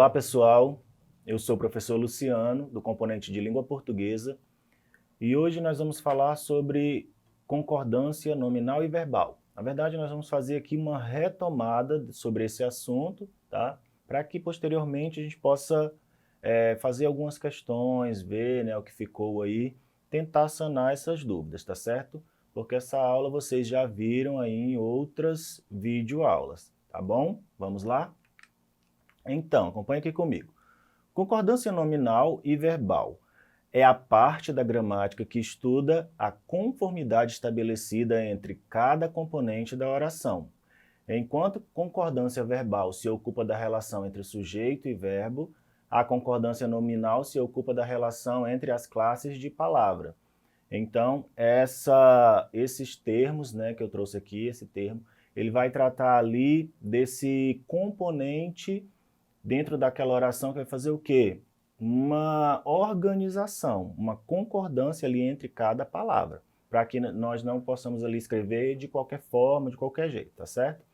Olá pessoal, eu sou o professor Luciano, do componente de Língua Portuguesa, e hoje nós vamos falar sobre concordância nominal e verbal. Na verdade, nós vamos fazer aqui uma retomada sobre esse assunto, tá? Para que posteriormente a gente possa fazer algumas questões, ver, né, o que ficou aí, tentar sanar essas dúvidas, tá certo? Porque essa aula vocês já viram aí em outras videoaulas, tá bom? Vamos lá? Então, acompanhe aqui comigo. Concordância nominal e verbal é a parte da gramática que estuda a conformidade estabelecida entre cada componente da oração. Enquanto concordância verbal se ocupa da relação entre sujeito e verbo, a concordância nominal se ocupa da relação entre as classes de palavra. Então, esses termos, né, que eu trouxe aqui, esse termo, ele vai tratar ali desse componente dentro daquela oração que vai fazer o quê? Uma organização, uma concordância ali entre cada palavra, para que nós não possamos ali escrever de qualquer forma, de qualquer jeito, tá certo?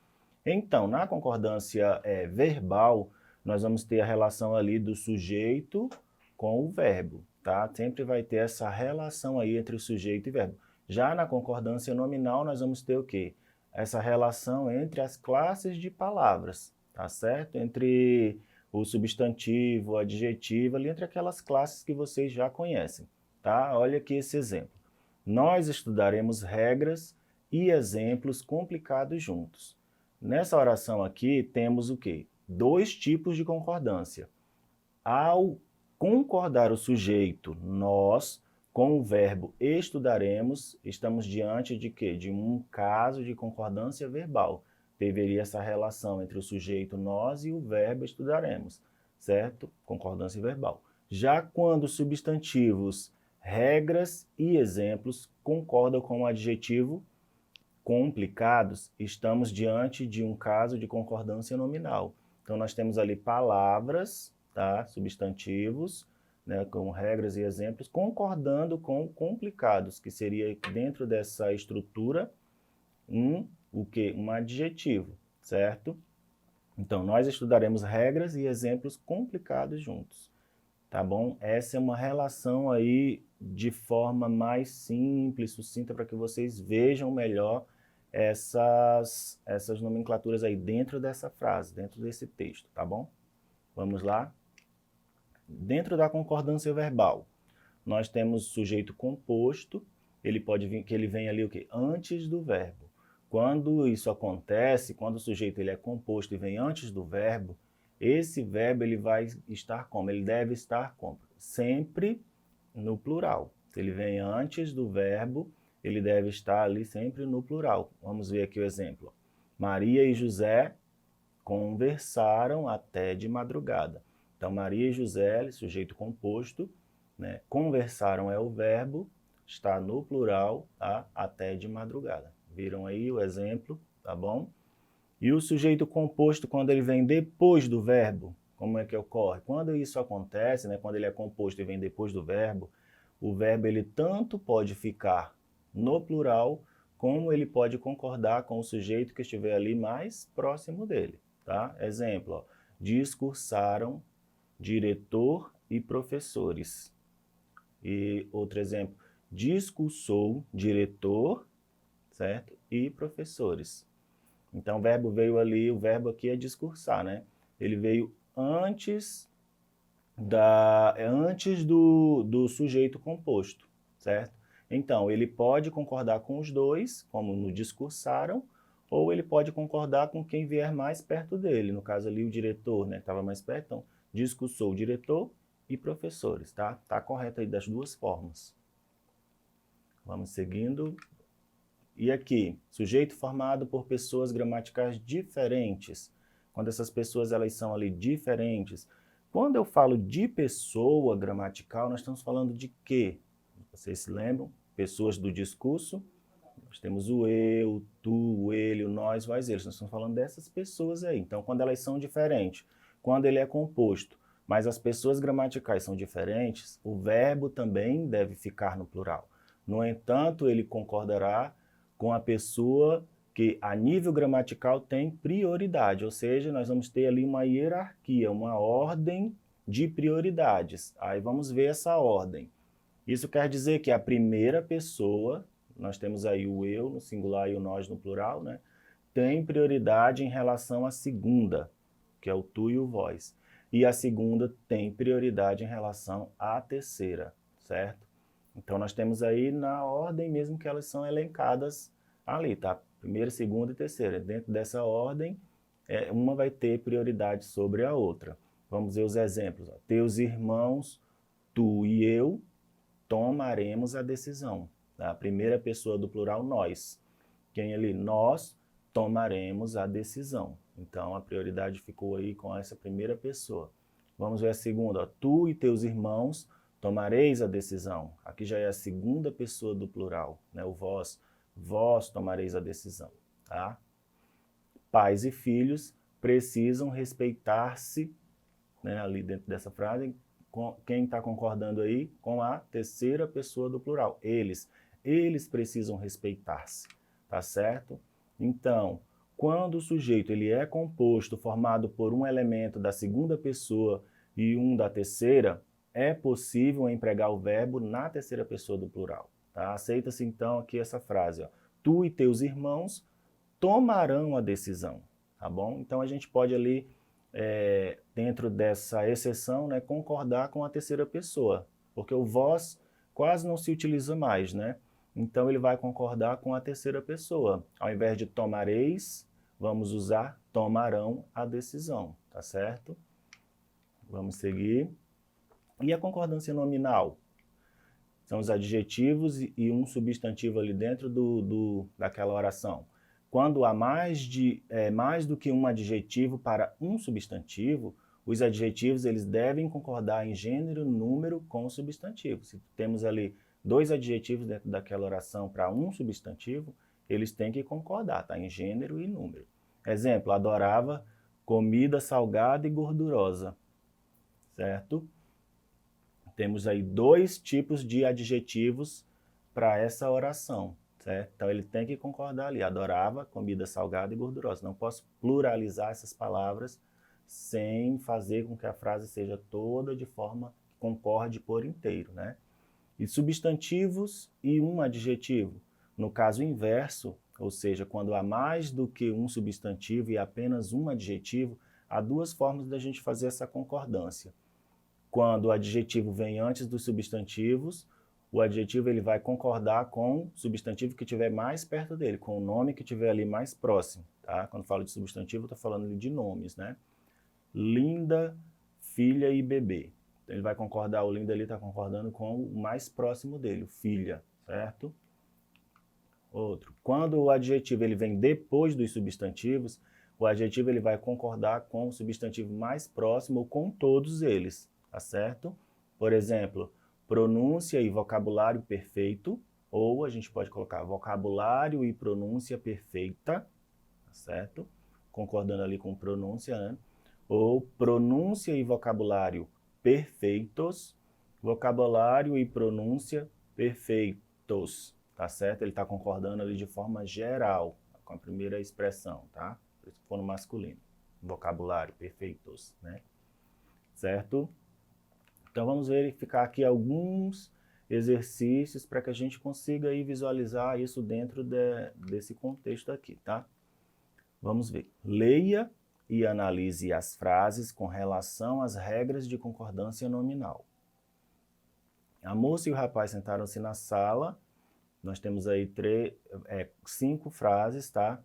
Então, na concordância verbal, nós vamos ter a relação ali do sujeito com o verbo, tá? Sempre vai ter essa relação aí entre o sujeito e verbo. Já na concordância nominal, nós vamos ter o quê? Essa relação entre as classes de palavras, tá certo? Entre o substantivo, o adjetivo, ali entre aquelas classes que vocês já conhecem, tá? Olha aqui esse exemplo. Nós estudaremos regras e exemplos complicados juntos. Nessa oração aqui, temos o quê? Dois tipos de concordância. Ao concordar o sujeito, nós, com o verbo estudaremos, estamos diante de quê? De um caso de concordância verbal. Deveria essa relação entre o sujeito nós e o verbo estudaremos, certo? Concordância verbal. Já quando os substantivos regras e exemplos concordam com o adjetivo complicados, estamos diante de um caso de concordância nominal. Então, nós temos ali palavras, tá? Substantivos, né, com regras e exemplos, concordando com complicados, que seria dentro dessa estrutura o quê? Um adjetivo, certo? Então, nós estudaremos regras e exemplos complicados juntos, tá bom? Essa é uma relação aí de forma mais simples, sucinta, para que vocês vejam melhor essas nomenclaturas aí dentro dessa frase, dentro desse texto, tá bom? Vamos lá? Dentro da concordância verbal, nós temos sujeito composto, ele pode vir, que ele vem ali o quê? Antes do verbo. Quando isso acontece, quando o sujeito ele é composto e vem antes do verbo, esse verbo ele vai estar como? Ele deve estar como? Sempre no plural. Se ele vem antes do verbo, ele deve estar ali sempre no plural. Vamos ver aqui o exemplo. Maria e José conversaram até de madrugada. Então, Maria e José, sujeito composto, né? Conversaram é o verbo, está no plural, tá? Até de madrugada. Viram aí o exemplo, tá bom? E o sujeito composto, quando ele vem depois do verbo, como é que ocorre? Quando isso acontece, né? Quando ele é composto e vem depois do verbo, o verbo ele tanto pode ficar no plural, como ele pode concordar com o sujeito que estiver ali mais próximo dele, tá? Exemplo, ó, discursaram diretor e professores. E outro exemplo, discursou diretor, certo? E professores. Então o verbo veio ali, o verbo aqui é discursar, né? Ele veio antes do sujeito composto, certo? Então, ele pode concordar com os dois, como no discursaram, ou ele pode concordar com quem vier mais perto dele. No caso ali, o diretor, né, estava mais perto, então, discursou o diretor e professores, tá? Tá correto aí das duas formas. Vamos seguindo. E aqui, sujeito formado por pessoas gramaticais diferentes. Quando essas pessoas elas são ali diferentes. Quando eu falo de pessoa gramatical, nós estamos falando de quê? Vocês se lembram? Pessoas do discurso. Nós temos o eu, tu, o ele, o nós, vós, eles. Nós estamos falando dessas pessoas aí. Então, quando elas são diferentes, quando ele é composto, mas as pessoas gramaticais são diferentes, o verbo também deve ficar no plural. No entanto, ele concordará com a pessoa que a nível gramatical tem prioridade, ou seja, nós vamos ter ali uma hierarquia, uma ordem de prioridades. Aí vamos ver essa ordem. Isso quer dizer que a primeira pessoa, nós temos aí o eu no singular e o nós no plural, né? Tem prioridade em relação à segunda, que é o tu e o vós. E a segunda tem prioridade em relação à terceira, certo? Então, nós temos aí na ordem mesmo que elas são elencadas ali, tá? Primeira, segunda e terceira. Dentro dessa ordem, uma vai ter prioridade sobre a outra. Vamos ver os exemplos. Ó. Teus irmãos, tu e eu, tomaremos a decisão. Tá? A primeira pessoa do plural, nós. Quem ali? Nós tomaremos a decisão. Então, a prioridade ficou aí com essa primeira pessoa. Vamos ver a segunda. Ó. Tu e teus irmãos tomareis a decisão. Aqui já é a segunda pessoa do plural, né? O vós. Vós tomareis a decisão. Tá? Pais e filhos precisam respeitar-se, né, ali dentro dessa frase. Quem está concordando aí com a terceira pessoa do plural? Eles precisam respeitar-se, tá certo? Então, quando o sujeito ele é composto, formado por um elemento da segunda pessoa e um da terceira, é possível empregar o verbo na terceira pessoa do plural. Tá? Aceita-se então aqui essa frase, ó, tu e teus irmãos tomarão a decisão, tá bom? Então a gente pode ali, dentro dessa exceção, né, concordar com a terceira pessoa, porque o vós quase não se utiliza mais, né? Então ele vai concordar com a terceira pessoa. Ao invés de tomareis, vamos usar tomarão a decisão, tá certo? Vamos seguir. E a concordância nominal? São os adjetivos e um substantivo ali dentro daquela oração. Quando há mais do que um adjetivo para um substantivo, os adjetivos eles devem concordar em gênero, número com o substantivo. Se temos ali 2 adjetivos dentro daquela oração para um substantivo, eles têm que concordar, tá? Em gênero e número. Exemplo, adorava comida salgada e gordurosa, certo? Temos aí 2 tipos de adjetivos para essa oração, certo? Então ele tem que concordar ali, adorava comida salgada e gordurosa. Não posso pluralizar essas palavras sem fazer com que a frase seja toda de forma que concorde por inteiro, né? E substantivos e um adjetivo. No caso inverso, ou seja, quando há mais do que um substantivo e apenas um adjetivo, há 2 formas da gente fazer essa concordância. Quando o adjetivo vem antes dos substantivos, o adjetivo ele vai concordar com o substantivo que estiver mais perto dele, com o nome que estiver ali mais próximo. Tá? Quando falo de substantivo, estou falando ali de nomes, né? Linda, filha e bebê. Então, ele vai concordar, o linda ali está concordando com o mais próximo dele, o filha, certo? Outro. Quando o adjetivo ele vem depois dos substantivos, o adjetivo ele vai concordar com o substantivo mais próximo ou com todos eles, tá certo? Por exemplo, pronúncia e vocabulário perfeito, ou a gente pode colocar vocabulário e pronúncia perfeita, tá certo? Concordando ali com pronúncia, né? Ou pronúncia e vocabulário perfeitos, vocabulário e pronúncia perfeitos, tá certo? Ele está concordando ali de forma geral com a primeira expressão, tá? Se for no masculino, vocabulário perfeitos, né? Certo? Então vamos verificar aqui alguns exercícios para que a gente consiga aí visualizar isso dentro desse contexto aqui, tá? Vamos ver. Leia e analise as frases com relação às regras de concordância nominal. A moça e o rapaz sentaram-se na sala. Nós temos aí 5 frases, tá?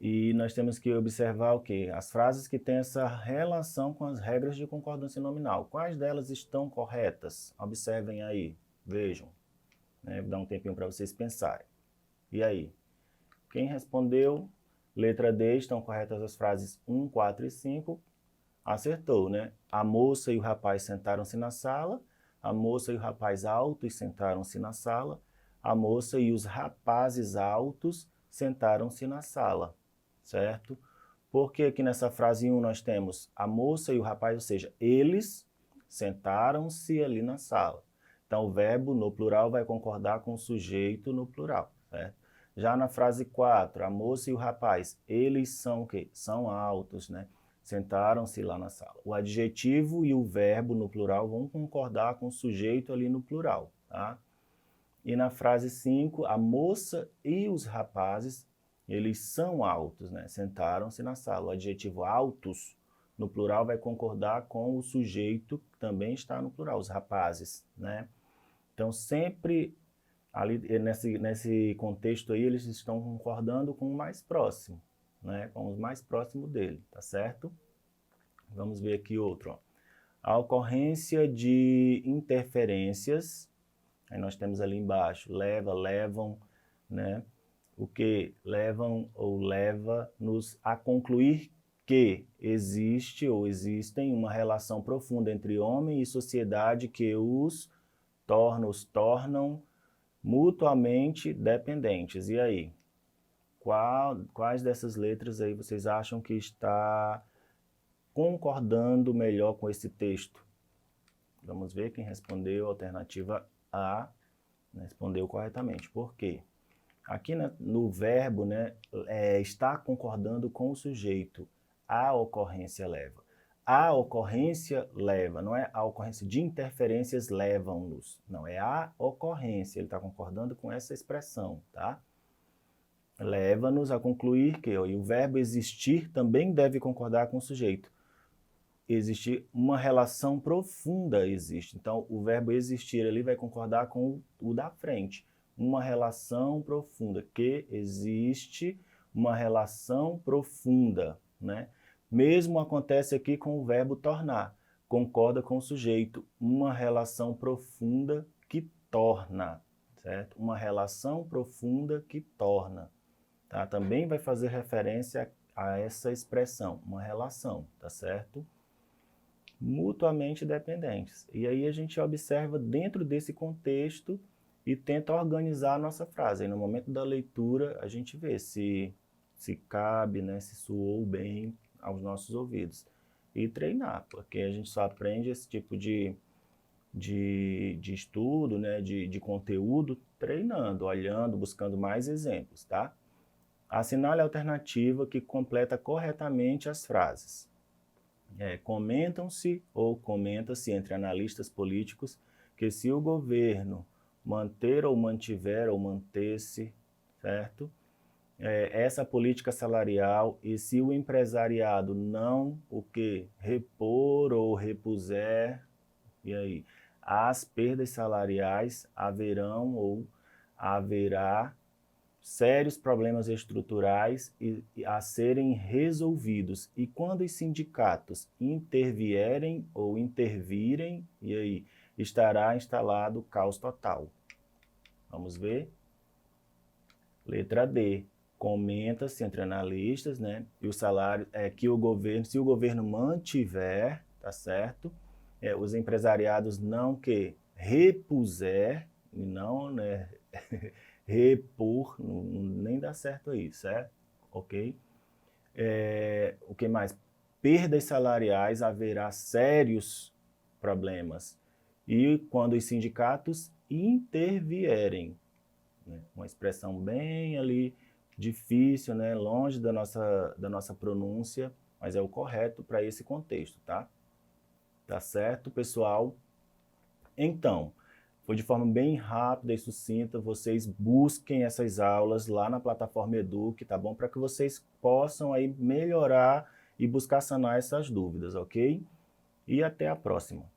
E nós temos que observar o quê? As frases que têm essa relação com as regras de concordância nominal. Quais delas estão corretas? Observem aí, vejam. Né? Vou dar um tempinho para vocês pensarem. E aí? Quem respondeu? Letra D, estão corretas as frases 1, 4 e 5. Acertou, né? A moça e o rapaz sentaram-se na sala. A moça e o rapaz altos sentaram-se na sala. A moça e os rapazes altos sentaram-se na sala, certo? Porque aqui nessa frase 1 nós temos a moça e o rapaz, ou seja, eles sentaram-se ali na sala. Então o verbo no plural vai concordar com o sujeito no plural, certo? Já na frase 4, a moça e o rapaz, eles são o quê? São altos, né? Sentaram-se lá na sala. O adjetivo e o verbo no plural vão concordar com o sujeito ali no plural, tá? E na frase 5, a moça e os rapazes, eles são altos, né? Sentaram-se na sala. O adjetivo altos, no plural, vai concordar com o sujeito que também está no plural, os rapazes, né? Então, sempre ali nesse contexto aí, eles estão concordando com o mais próximo, né? Com o mais próximo dele, tá certo? Vamos ver aqui outro, ó. A ocorrência de interferências, aí nós temos ali embaixo, leva, levam, né? O que levam ou leva-nos a concluir que existe ou existem uma relação profunda entre homem e sociedade que os tornam mutuamente dependentes. E aí? Quais dessas letras aí vocês acham que está concordando melhor com esse texto? Vamos ver quem respondeu. A alternativa A respondeu corretamente. Por quê? Aqui no verbo, né, está concordando com o sujeito. A ocorrência leva. A ocorrência leva, não é a ocorrência de interferências levam-nos. Não, é a ocorrência. Ele está concordando com essa expressão, tá? Leva-nos a concluir que, e o verbo existir também deve concordar com o sujeito. Existir uma relação profunda existe. Então, o verbo existir ali vai concordar com o da frente. Uma relação profunda, que existe uma relação profunda, né? Mesmo acontece aqui com o verbo tornar, concorda com o sujeito, uma relação profunda que torna, certo? Uma relação profunda que torna, tá? Também vai fazer referência a essa expressão, uma relação, tá certo? Mutuamente dependentes. E aí a gente observa dentro desse contexto e tenta organizar a nossa frase. E no momento da leitura, a gente vê se cabe, né, se soou bem aos nossos ouvidos. E treinar, porque a gente só aprende esse tipo de estudo, né, de conteúdo, treinando, olhando, buscando mais exemplos, tá? Assinale a alternativa que completa corretamente as frases. Comentam-se ou comenta-se entre analistas políticos que se o governo manter ou mantiver ou manter-se, certo? Essa política salarial, e se o empresariado não o que repor ou repuser, e aí as perdas salariais haverão ou haverá sérios problemas estruturais a serem resolvidos. E quando os sindicatos intervierem ou intervirem, e aí estará instalado o caos total. Vamos ver? Letra D. Comenta-se entre analistas, né? E o salário que o governo, se o governo mantiver, tá certo? Os empresariados não que repuser, e não, né? repor, nem dá certo aí, certo? Ok? O que mais? Perdas salariais, haverá sérios problemas. E quando os sindicatos intervierem, né? Uma expressão bem ali difícil, né? Longe da nossa pronúncia, mas é o correto para esse contexto, tá? Tá certo, pessoal? Então, foi de forma bem rápida e sucinta, vocês busquem essas aulas lá na plataforma Eduque, tá bom? Para que vocês possam aí melhorar e buscar sanar essas dúvidas, ok? E até a próxima.